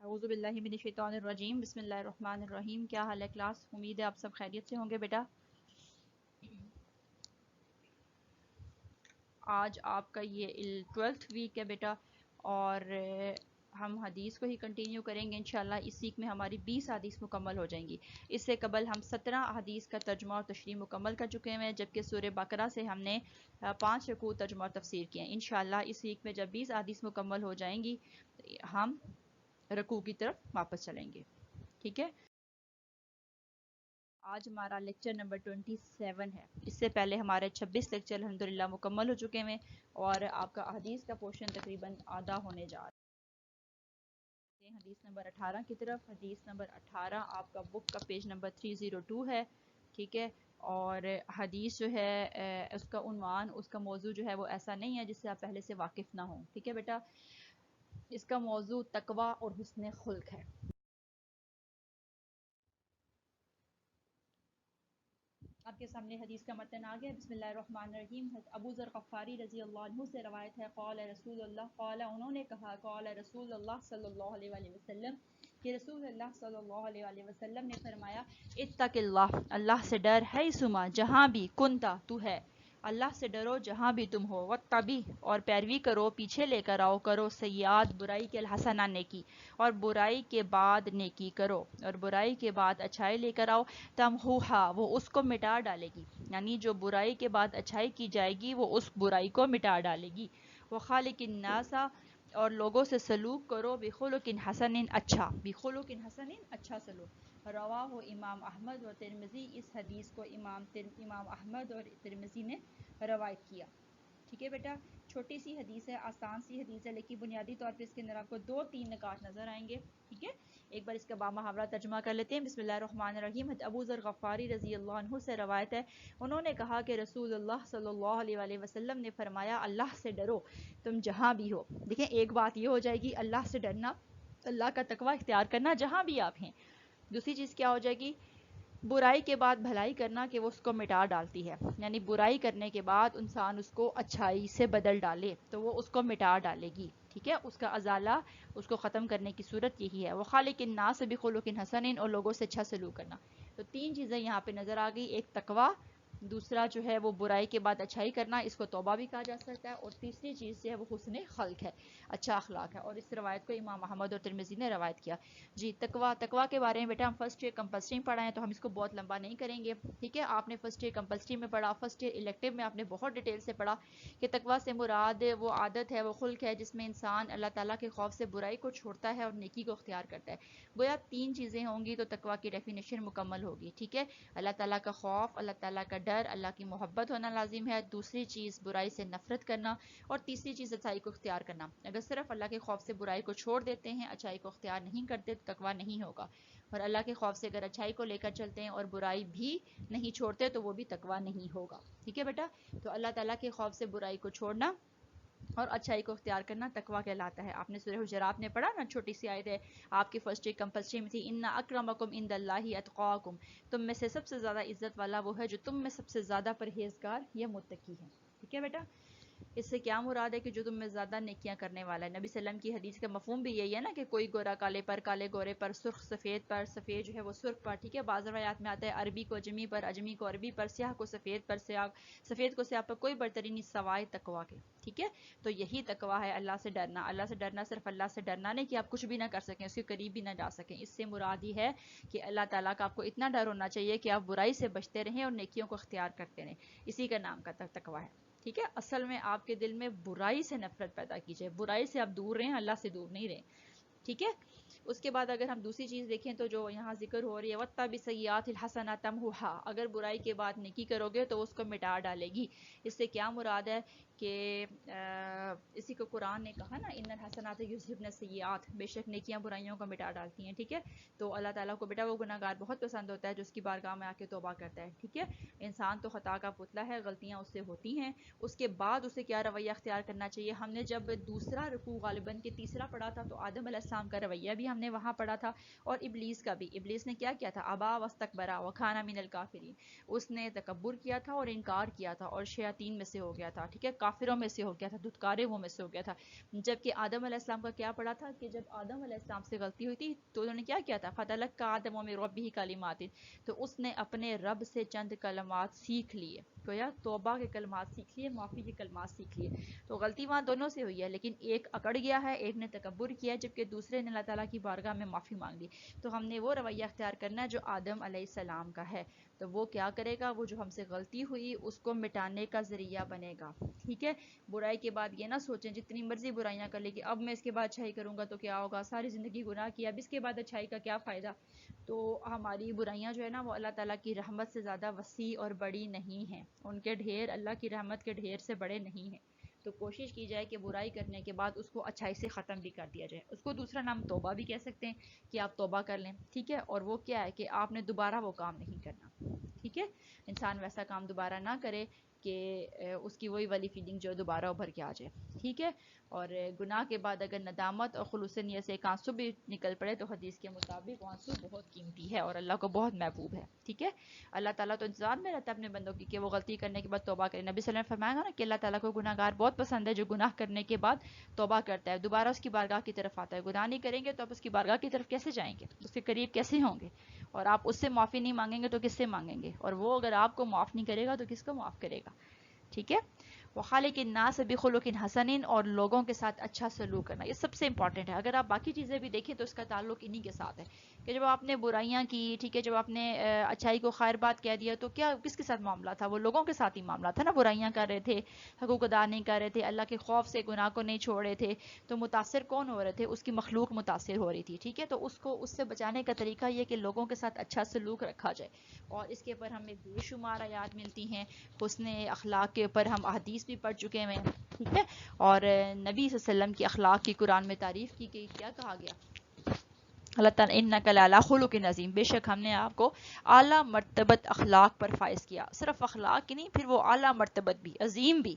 اعوذ باللہ من الشیطان الرجیم بسم اللہ الرحمن الرحیم. کیا حال ہے کلاس؟ امید ہے آپ سب خیریت سے ہوں گے بیٹا. آج آپ کا یہ 12th ویک ہے بیٹا اور ہم حدیث کو ہی کنٹینیو کریں گے انشاءاللہ. اس ویک میں ہماری 20 حدیث مکمل ہو جائیں گی. اس سے قبل ہم 17 حدیث کا ترجمہ اور تشریح مکمل کر چکے ہیں، جبکہ سورہ بقرہ سے ہم نے 5 رکوع ترجمہ اور تفسیر کیے ہیں. انشاءاللہ اس ویک میں جب 20 حدیث مکمل ہو جائیں گی ہم رکوع کی طرف واپس چلیں گے. ٹھیک ہے. آج ہمارا لیکچر نمبر 27 ہے. اس سے پہلے ہمارے 26 لیکچر الحمدللہ مکمل ہو چکے ہیں اور آپ کا حدیث کا پورشن تقریباً آدھا ہونے جا رہا ہے. حدیث نمبر 18 کی طرف. حدیث نمبر 18 آپ کا بک کا پیج نمبر 302 ہے. ٹھیک ہے. اور حدیث جو ہے اس کا عنوان، اس کا موضوع جو ہے وہ ایسا نہیں ہے جس سے آپ پہلے سے واقف نہ ہوں. ٹھیک ہے بیٹا. اس کا موضوع تقوی اور حسن خلق ہے. آپ کے سامنے حدیث کا متن آ گیا. بسم اللہ الرحمن الرحیم. ابو ذر غفاری رضی اللہ عنہ سے روایت ہے، قال رسول اللہ، قال انہوں نے کہا، قال رسول اللہ صلی اللہ علیہ وآلہ وسلم، کہ رسول اللہ صلی اللہ علیہ وآلہ وسلم نے فرمایا، اتق اللہ، اللہ سے ڈر، حیثما، جہاں بھی، کنتا، تو ہے، اللہ سے ڈرو جہاں بھی تم ہو، واتبع، اور پیروی کرو، پیچھے لے کر آؤ، کرو سیئات، برائی کے الحسنہ، نیکی، اور برائی کے بعد نیکی کرو، اور برائی کے بعد اچھائی لے کر آؤ، تمحوہا، وہ اس کو مٹا ڈالے گی. یعنی جو برائی کے بعد اچھائی کی جائے گی وہ اس برائی کو مٹا ڈالے گی. وخالق الناس، اور لوگوں سے سلوک کرو، بخلق حسن، اچھا، بخلق حسن، اچھا سلوک. رواہ امام احمد و ترمذی، اس حدیث کو امام احمد اور ترمذی نے روایت کیا. ٹھیک ہے بیٹا. چھوٹی سی حدیث ہے، آسان سی حدیث ہے، لیکن بنیادی طور پہ اس کے اندر آپ کو 2-3 نکات نظر آئیں گے. ٹھیک ہے. ایک بار اس کا با محاورہ ترجمہ کر لیتے ہیں. بسم اللہ الرحمن الرحیم. ابو ذر غفاری رضی اللہ عنہ سے روایت ہے، انہوں نے کہا کہ رسول اللہ صلی اللہ علیہ وآلہ وسلم نے فرمایا، اللہ سے ڈرو تم جہاں بھی ہو. دیکھیں ایک بات یہ ہو جائے گی اللہ سے ڈرنا، اللہ کا تقوی اختیار کرنا جہاں بھی آپ ہیں. دوسری چیز کیا ہو جائے گی؟ برائی کے بعد بھلائی کرنا، کہ وہ اس کو مٹا ڈالتی ہے. یعنی برائی کرنے کے بعد انسان اس کو اچھائی سے بدل ڈالے تو وہ اس کو مٹا ڈالے گی. ٹھیک ہے. اس کا ازالہ، اس کو ختم کرنے کی صورت یہی ہے. وخالق الناس بخلق حسن، اور لوگوں سے اچھا سلوک کرنا. تو 3 چیزیں یہاں پہ نظر آ گئی. ایک تقوی، دوسرا جو ہے وہ برائی کے بعد اچھائی کرنا، اس کو توبہ بھی کہا جا سکتا ہے، اور تیسری چیز جو ہے وہ حسن خلق ہے، اچھا اخلاق ہے. اور اس روایت کو امام احمد اور ترمذی نے روایت کیا. جی تقوی کے بارے میں بیٹا ہم فرسٹ ایئر کمپلسری میں پڑھا ہے تو ہم اس کو بہت لمبا نہیں کریں گے. ٹھیک ہے. آپ نے فرسٹ ایئر کمپلسری میں پڑھا، فرسٹ ایئر الیکٹیو میں آپ نے بہت ڈیٹیل سے پڑھا کہ تقوی سے مراد وہ عادت ہے، وہ خلق ہے جس میں انسان اللہ تعالیٰ کے خوف سے برائی کو چھوڑتا ہے اور نیکی کو اختیار کرتا ہے. گویا 3 چیزیں ہوں گی تو تقوی کی ڈیفینیشن مکمل ہوگی. ٹھیک ہے. اللہ تعالیٰ کا خوف، اللہ تعالیٰ کا ڈر، اللہ کی محبت ہونا لازم ہے. دوسری چیز برائی سے نفرت کرنا، اور تیسری چیز اچھائی کو اختیار کرنا. اگر صرف اللہ کے خوف سے برائی کو چھوڑ دیتے ہیں، اچھائی کو اختیار نہیں کرتے تو تقوی نہیں ہوگا. اور اللہ کے خوف سے اگر اچھائی کو لے کر چلتے ہیں اور برائی بھی نہیں چھوڑتے تو وہ بھی تقوی نہیں ہوگا. ٹھیک ہے بیٹا. تو اللہ تعالیٰ کے خوف سے برائی کو چھوڑنا اور اچھائی کو اختیار کرنا تقوی کہلاتا ہے. آپ نے سورہ حجرات میں پڑھا نا، چھوٹی سی آیت ہے آپ کی فرسٹ ایئر کمپلسری میں تھی، ان اکرمکم عند اللہ اتقاکم، تم میں سے سب سے زیادہ عزت والا وہ ہے جو تم میں سب سے زیادہ پرہیزگار یا متقی ہے. ٹھیک ہے بیٹا. اس سے کیا مراد ہے؟ کہ جو تم میں زیادہ نیکیاں کرنے والا ہے. نبی صلی اللہ علیہ وسلم کی حدیث کا مفہوم بھی یہی ہے نا، کہ کوئی گورا کالے پر، کالے گورے پر، سرخ سفید پر، سفید جو ہے وہ سرخ پر. ٹھیک ہے. بعض روایات میں آتا ہے عربی کو اجمی پر، اجمی کو عربی پر، سیاہ کو سفید پر، سفید کو سیاہ پر، کوئی برتری نہیں سوائے تقوی کے. ٹھیک ہے. تو یہی تقوی ہے، اللہ سے ڈرنا. اللہ سے ڈرنا صرف اللہ سے ڈرنا نہیں کہ آپ کچھ بھی نہ کر سکیں، اس کے قریب بھی نہ جا سکیں. اس سے مراد یہ ہے کہ اللہ تعالیٰ کا آپ کو اتنا ڈر ہونا چاہیے کہ آپ برائی سے بچتے رہیں اور نیکیوں کو اختیار کرتے رہیں. اسی کا نام کا تقوی ہے. ٹھیک ہے. اصل میں آپ کے دل میں برائی سے نفرت پیدا کیجئے، برائی سے آپ دور رہیں، اللہ سے دور نہیں رہیں. ٹھیک ہے. اس کے بعد اگر ہم دوسری چیز دیکھیں تو جو یہاں ذکر ہو رہی ہے وَاتَّبِعْ سَیِّئَاتِ الْحَسَنَةَ تَمْحُوهَا، اگر برائی کے بعد نیکی کرو گے تو اس کو مٹا ڈالے گی. اس سے کیا مراد ہے کہ اسی کو قرآن نے کہا نا، ان الحسنات یذہبن السیئات، بے شک نیکیاں برائیوں کو مٹا ڈالتی ہیں. ٹھیک ہے. تو اللہ تعالیٰ کو بیٹا وہ گناہگار بہت پسند ہوتا ہے جو اس کی بارگاہ میں آ کے توبہ کرتا ہے. ٹھیک ہے. انسان تو خطا کا پتلا ہے، غلطیاں اس سے ہوتی ہیں. اس کے بعد اسے کیا رویہ اختیار کرنا چاہیے؟ ہم نے جب دوسرا رکوع غالباً کہ تیسرا پڑھا تھا تو آدم علیہ السلام کا رویہ بھی ہم نے وہاں پڑھا تھا، اور ابلیس کا بھی. ابلیس نے کیا کیا تھا؟ ابا واستکبر وکان من الکافرین، اس نے تکبر کیا تھا اور انکار کیا تھا اور شیاطین میں سے ہو گیا تھا. ٹھیک ہے. کافروں میں سے ہو گیا تھا، دھتکارے وہ میں سے ہو گیا تھا. جبکہ آدم علیہ السلام کا کیا پڑا تھا کہ جب آدم علیہ السلام سے غلطی ہوئی تھی تو انہوں نے کیا کیا تھا، فَتَلَقَّىٰ آدَمُ مِن رَبِّهِ کَلِمَاتٍ، تو اس نے اپنے رب سے چند کلمات سیکھ لیے. گویا توبہ کے کلمات سیکھ لیے، معافی کے کلمات سیکھ لیے. تو غلطی وہاں دونوں سے ہوئی ہے، لیکن ایک اکڑ گیا ہے، ایک نے تکبر کیا، جبکہ دوسرے نے اللہ تعالیٰ کی بارگاہ میں معافی مانگ لی. تو ہم نے وہ رویہ اختیار کرنا ہے جو آدم علیہ السلام کا ہے. تو وہ کیا کرے گا، وہ جو ہم سے غلطی ہوئی اس کو مٹانے کا ذریعہ بنے گا. ٹھیک ہے، برائی کے بعد یہ نہ سوچیں جتنی مرضی برائیاں کر لیں کہ اب میں اس کے بعد اچھائی کروں گا تو کیا ہوگا، ساری زندگی گناہ کیا، اب اس کے بعد اچھائی کا کیا فائدہ. تو ہماری برائیاں جو ہے نا وہ اللہ تعالیٰ کی رحمت سے زیادہ وسیع اور بڑی نہیں ہیں، ان کے ڈھیر اللہ کی رحمت کے ڈھیر سے بڑے نہیں ہیں. تو کوشش کی جائے کہ برائی کرنے کے بعد اس کو اچھائی سے ختم بھی کر دیا جائے. اس کو دوسرا نام توبہ بھی کہہ سکتے ہیں کہ آپ توبہ کر لیں. ٹھیک ہے، اور وہ کیا ہے کہ آپ نے دوبارہ وہ کام نہیں کرنا. ٹھیک ہے، انسان ویسا کام دوبارہ نہ کرے کہ اس کی وہی والی فیلنگ جو دوبارہ ابھر کے آ جائے. ٹھیک ہے، اور گناہ کے بعد اگر ندامت اور خلوص نیت سے ایک آنسو بھی نکل پڑے تو حدیث کے مطابق آنسو بہت قیمتی ہے اور اللہ کو بہت محبوب ہے. ٹھیک ہے، اللہ تعالیٰ تو انتظار میں رہتا ہے اپنے بندوں کی کہ وہ غلطی کرنے کے بعد توبہ کرے. نبی صلی اللہ علیہ وسلم نے فرمایا نا کہ اللہ تعالیٰ کو گناہ گار بہت پسند ہے جو گناہ کرنے کے بعد توبہ کرتا ہے، دوبارہ اس کی بارگاہ کی طرف آتا ہے. گناہ نہیں کریں گے تو آپ اس کی بارگاہ کی طرف کیسے جائیں گے، اس کے قریب کیسے ہوں گے، اور آپ اس سے معافی نہیں مانگیں گے تو کس سے مانگیں گے، اور وہ اگر آپ کو معاف نہیں کرے گا تو کس کو معاف کرے گا. ٹھیک ہے، وَخَالِقِ النَّاسَ بِخُلُقٍ حَسَنٍ، اور لوگوں کے ساتھ اچھا سلوک کرنا، یہ سب سے امپورٹنٹ ہے. اگر آپ باقی چیزیں بھی دیکھیں تو اس کا تعلق انہی کے ساتھ ہے کہ جب آپ نے برائیاں کی، ٹھیک ہے، جب آپ نے اچھائی کو خیر بات کہہ دیا تو کیا کس کے ساتھ معاملہ تھا، وہ لوگوں کے ساتھ ہی معاملہ تھا نا. برائیاں کر رہے تھے، حقوق ادا نہیں کر رہے تھے، اللہ کے خوف سے گناہ کو نہیں چھوڑ رہے تھے، تو متاثر کون ہو رہے تھے، اس کی مخلوق متاثر ہو رہی تھی. ٹھیک ہے، تو اس کو اس سے بچانے کا طریقہ یہ کہ لوگوں کے ساتھ اچھا سلوک رکھا جائے. اور اس کے اوپر ہمیں بے شمار آیات ملتی ہیں حسن اخلاق کے اوپر، ہم احادیث بھی پڑھ چکے ہیں. ٹھیک ہے، اور نبی صلی اللہ علیہ وسلم کی اخلاق کی قرآن میں تعریف کی گئی. کیا کہا گیا، اللہ تعالیٰ انک لعلی خلق عظیم، بے شک ہم نے آپ کو اعلیٰ مرتبت اخلاق پر فائز کیا. صرف اخلاق ہی نہیں، پھر وہ اعلیٰ مرتبت بھی، عظیم بھی،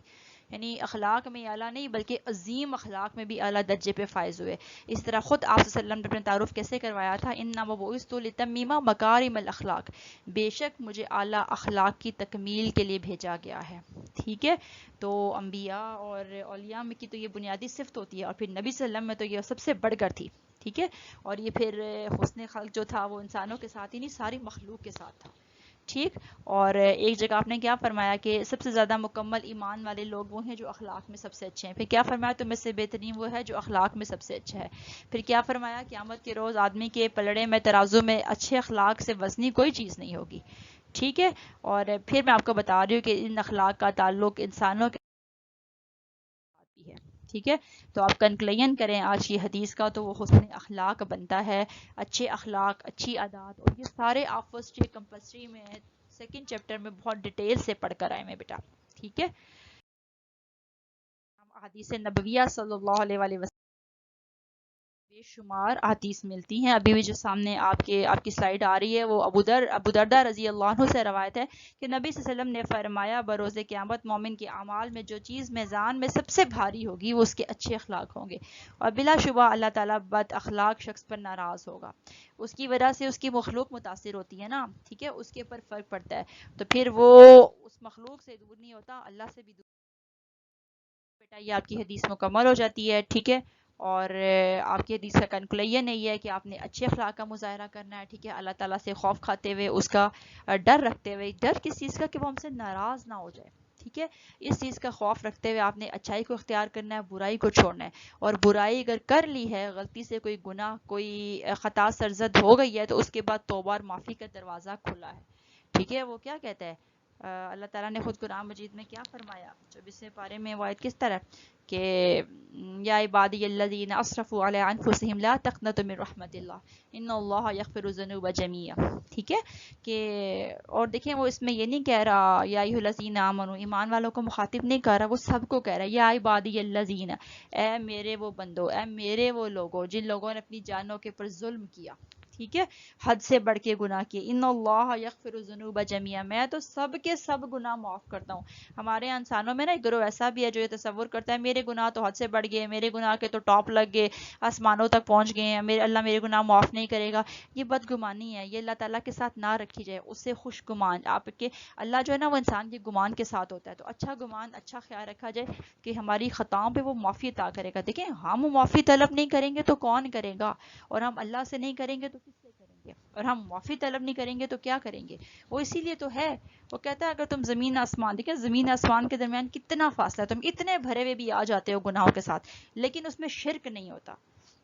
یعنی اخلاق میں اعلیٰ نہیں بلکہ عظیم اخلاق میں بھی اعلیٰ درجے پہ فائز ہوئے. اس طرح خود آپ صلی اللہ علیہ وسلم نے اپنا تعارف کیسے کروایا تھا، انما بعثت لاتمم مکارم الاخلاق، بے شک مجھے اعلیٰ اخلاق کی تکمیل کے لیے بھیجا گیا ہے. ٹھیک ہے، تو انبیاء اور اولیاء میں کی تو یہ بنیادی صفت ہوتی ہے، اور پھر نبی صلی اللہ علیہ وسلم میں تو یہ سب سے بڑھ کر تھی. ٹھیک ہے، اور یہ پھر حسن خلق جو تھا وہ انسانوں کے ساتھ ہی نہیں، ساری مخلوق کے ساتھ تھا. ٹھیک، اور ایک جگہ آپ نے کیا فرمایا کہ سب سے زیادہ مکمل ایمان والے لوگ وہ ہیں جو اخلاق میں سب سے اچھے ہیں. پھر کیا فرمایا، تم میں سے بہترین وہ ہے جو اخلاق میں سب سے اچھا ہے. پھر کیا فرمایا، قیامت کے روز آدمی کے پلڑے میں ترازو میں اچھے اخلاق سے وزنی کوئی چیز نہیں ہوگی. ٹھیک ہے، اور پھر میں آپ کو بتا رہی ہوں کہ ان اخلاق کا تعلق انسانوں کے ساتھ بھی ہے. ٹھیک ہے، تو آپ کنکلین کریں آج کی حدیث کا تو وہ حسن اخلاق بنتا ہے، اچھے اخلاق، اچھی عادات، اور یہ سارے آپ فرسٹ ایئر کمپلسری میں سیکنڈ چیپٹر میں بہت ڈیٹیل سے پڑھ کر آئے میں بیٹا. ٹھیک ہے، ہم حدیث نبویہ صلی اللہ علیہ وسلم بے شمار احادیث ملتی ہیں. ابھی بھی جو سامنے آپ کی سلائیڈ آ رہی ہے وہ ابو دردہ رضی اللہ عنہ سے روایت ہے کہ نبی صلی اللہ علیہ وسلم نے فرمایا بروز قیامت مومن کے اعمال میں جو چیز میزان میں سب سے بھاری ہوگی وہ اس کے اچھے اخلاق ہوں گے، اور بلا شبہ اللہ تعالیٰ بد اخلاق شخص پر ناراض ہوگا. اس کی وجہ سے اس کی مخلوق متاثر ہوتی ہے نا. ٹھیک ہے، اس کے اوپر فرق پڑتا ہے، تو پھر وہ اس مخلوق سے دور نہیں ہوتا، اللہ سے بھی دور. بیٹا یہ آپ کی حدیث مکمل ہو جاتی ہے. ٹھیک ہے، اور آپ کی حدیث کا کنکلوژن یہی ہے کہ آپ نے اچھے اخلاق کا مظاہرہ کرنا ہے. ٹھیک ہے، اللہ تعالیٰ سے خوف کھاتے ہوئے، اس کا ڈر رکھتے ہوئے. ڈر کس چیز کا، کہ وہ ہم سے ناراض نہ ہو جائے. ٹھیک ہے، اس چیز کا خوف رکھتے ہوئے آپ نے اچھائی کو اختیار کرنا ہے، برائی کو چھوڑنا ہے. اور برائی اگر کر لی ہے، غلطی سے کوئی گناہ، کوئی خطا سرزد ہو گئی ہے، تو اس کے بعد توبہ اور معافی کا دروازہ کھلا ہے. ٹھیک ہے، وہ کیا کہتا ہے اللہ تعالیٰ نے خود قرآن مجید میں کیا فرمایا، 24 پارے میں وہ آیت کس طرح کہ یا عبادی الذین اسرفوا علی انفسہم لا تقنطوا من رحمت اللہ ان اللہ یغفر الذنوب جمیعا. ٹھیک ہے، کہ اور دیکھیں وہ اس میں یہ نہیں کہہ رہا یا ایھا الذین آمنوا، ایمان والوں کو مخاطب نہیں کر رہا، وہ سب کو کہہ رہا ہے یا عبادی الذین، اے میرے وہ بندو، اے میرے وہ لوگوں جن لوگوں نے اپنی جانوں کے پر ظلم کیا. ٹھیک ہے، حد سے بڑھ کے گناہ کیے. ان اللہ یغفر الذنوب جميعا، میں تو سب کے سب گناہ معاف کرتا ہوں. ہمارے انسانوں میں نا ایک گروہ ایسا بھی ہے جو یہ تصور کرتا ہے میرے گناہ تو حد سے بڑھ گئے، میرے گناہ کے تو ٹاپ لگ گئے، آسمانوں تک پہنچ گئے ہیں، میرے اللہ میرے گناہ معاف نہیں کرے گا. یہ بدگمانی ہے، یہ اللہ تعالیٰ کے ساتھ نہ رکھی جائے. اس سے خوش گمان آپ کے اللہ جو ہے نا وہ انسان کے گمان کے ساتھ ہوتا ہے. تو اچھا گمان، اچھا خیال رکھا جائے کہ ہماری خطاؤں پہ وہ معافی عطا کرے گا. دیکھیں ہم معافی طلب نہیں کریں گے تو کون کرے گا، اور ہم اللہ سے نہیں کریں گے تو کس سے کریں گے، اور ہم معافی طلب نہیں کریں گے تو کیا کریں گے. وہ اسی لیے تو ہے، وہ کہتا ہے اگر تم زمین آسمان، دیکھیں زمین آسمان کے درمیان کتنا فاصلہ ہے، تم اتنے بھرے ہوئے بھی آ جاتے ہو گناہوں کے ساتھ لیکن اس میں شرک نہیں ہوتا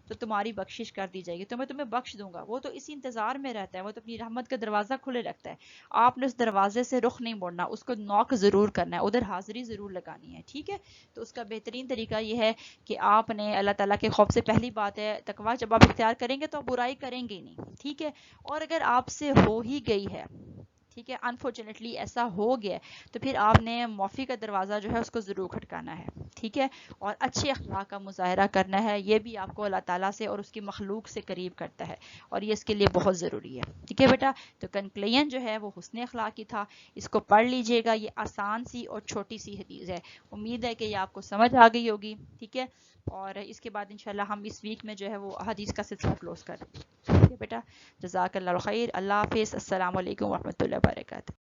تو تمہاری بخشش کر دی جائے گی، تو میں تمہیں بخش دوں گا. وہ تو اسی انتظار میں رہتا ہے، وہ تو اپنی رحمت کا دروازہ کھلے رکھتا ہے. آپ نے اس دروازے سے رخ نہیں موڑنا، اس کو نوک ضرور کرنا ہے، ادھر حاضری ضرور لگانی ہے. ٹھیک ہے، تو اس کا بہترین طریقہ یہ ہے کہ آپ نے اللہ تعالیٰ کے خوف سے، پہلی بات ہے تقویٰ، جب آپ اختیار کریں گے تو آپ برائی کریں گے نہیں. ٹھیک ہے، اور اگر آپ سے ہو ہی گئی ہے، ٹھیک ہے، انفارچونیٹلی ایسا ہو گیا تو پھر آپ نے معافی کا دروازہ جو ہے اس کو ضرور کھٹکانا ہے. ٹھیک ہے، اور اچھے اخلاق کا مظاہرہ کرنا ہے، یہ بھی آپ کو اللہ تعالیٰ سے اور اس کی مخلوق سے قریب کرتا ہے اور یہ اس کے لیے بہت ضروری ہے. ٹھیک ہے بیٹا، تو کنکلین جو ہے وہ حسن اخلاق کی تھا، اس کو پڑھ لیجئے گا. یہ آسان سی اور چھوٹی سی حدیث ہے، امید ہے کہ یہ آپ کو سمجھ آ گئی ہوگی. ٹھیک ہے، اور اس کے بعد انشاءاللہ ہم اس ویک میں جو ہے وہ حدیث کا سلسلہ کلوز کریں گے. ٹھیک ہے بیٹا، جزاک اللہ خیر. اللہ حافظ. السلام علیکم ورحمۃ اللہ وبرکاتہ.